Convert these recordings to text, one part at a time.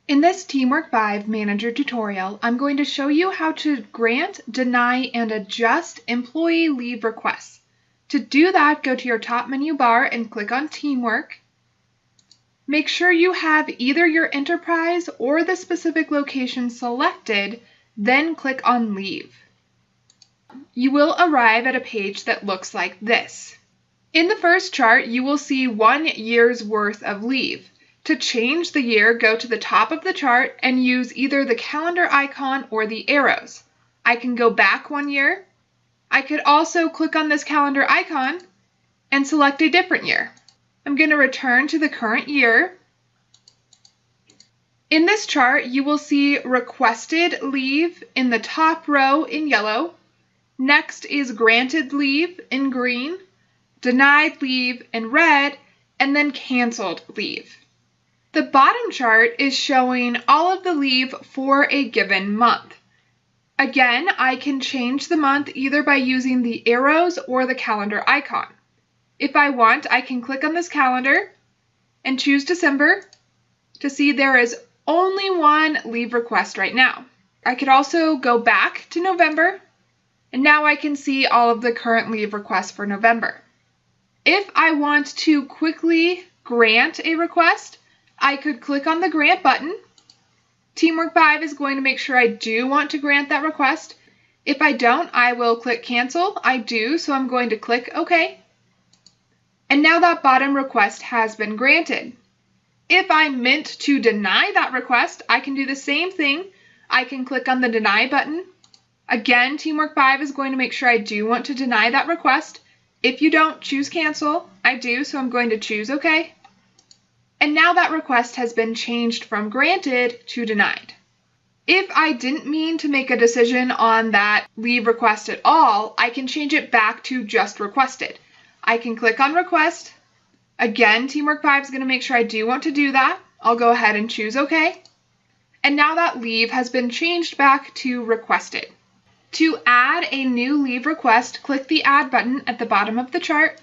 In this TeamWork 5 Manager tutorial, I'm going to show you how to grant, deny, and adjust employee leave requests. To do that, go to your top menu bar and click on TeamWork. Make sure you have either your enterprise or the specific location selected, then click on Leave. You will arrive at a page that looks like this. In the first chart, you will see 1 year's worth of leave. To change the year, go to the top of the chart and use either the calendar icon or the arrows. I can go back 1 year. I could also click on this calendar icon and select a different year. I'm going to return to the current year. In this chart, you will see requested leave in the top row in yellow. Next is granted leave in green, denied leave in red, and then canceled leave. The bottom chart is showing all of the leave for a given month. Again, I can change the month either by using the arrows or the calendar icon. If I want, I can click on this calendar and choose December to see there is only 1 leave request right now. I could also go back to November, and now I can see all of the current leave requests for November. If I want to quickly grant a request, I could click on the Grant button. TeamWork 5 is going to make sure I do want to grant that request. If I don't, I will click Cancel. I do, so I'm going to click OK. And now that bottom request has been granted. If I meant to deny that request, I can do the same thing. I can click on the Deny button. Again, TeamWork 5 is going to make sure I do want to deny that request. If you don't, choose Cancel. I do, so I'm going to choose OK. And now that request has been changed from granted to denied. If I didn't mean to make a decision on that leave request at all, I can change it back to just requested. I can click on Request. Again, TeamWork 5 is going to make sure I do want to do that. I'll go ahead and choose OK. And now that leave has been changed back to requested. To add a new leave request, click the Add button at the bottom of the chart.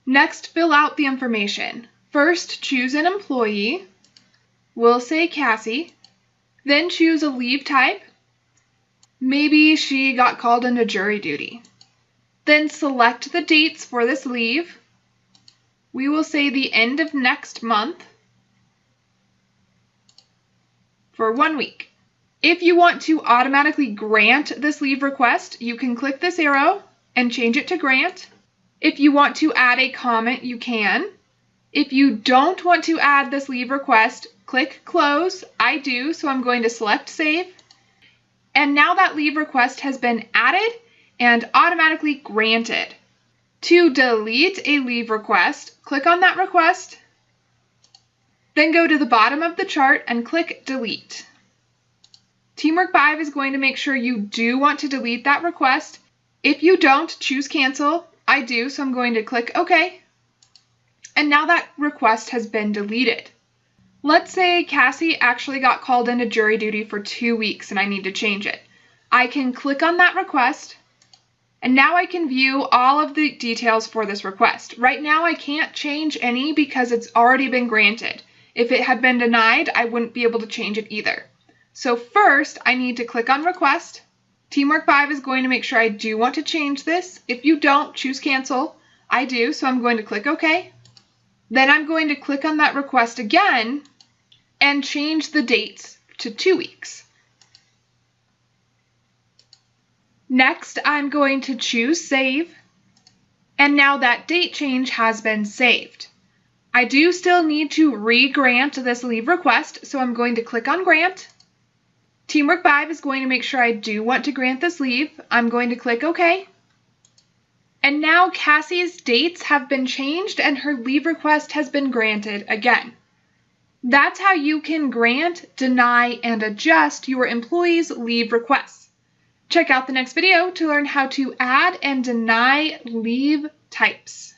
Next, fill out the information. First, choose an employee. We'll say Cassie. Then choose a leave type. Maybe she got called into jury duty. Then select the dates for this leave. We will say the end of next month for 1 week. If you want to automatically grant this leave request, you can click this arrow and change it to grant. If you want to add a comment, you can. If you don't want to add this leave request, click Close. I do, so I'm going to select Save. And now that leave request has been added and automatically granted. To delete a leave request, click on that request, then go to the bottom of the chart and click Delete. TeamWork 5 is going to make sure you do want to delete that request. If you don't, choose Cancel. I do, so I'm going to click OK. And now that request has been deleted. Let's say Cassie actually got called into jury duty for 2 weeks and I need to change it. I can click on that request, and now I can view all of the details for this request. Right now I can't change any because it's already been granted. If it had been denied, I wouldn't be able to change it either. So first, I need to click on Request. TeamWork 5 is going to make sure I do want to change this. If you don't, choose Cancel. I do, so I'm going to click OK. Then I'm going to click on that request again and change the dates to 2 weeks. Next, I'm going to choose Save. And now that date change has been saved. I do still need to re-grant this leave request, so I'm going to click on Grant. TeamWork 5 is going to make sure I do want to grant this leave. I'm going to click OK. And now Cassie's dates have been changed and her leave request has been granted again. That's how you can grant, deny, and adjust your employees' leave requests. Check out the next video to learn how to add and deny leave types.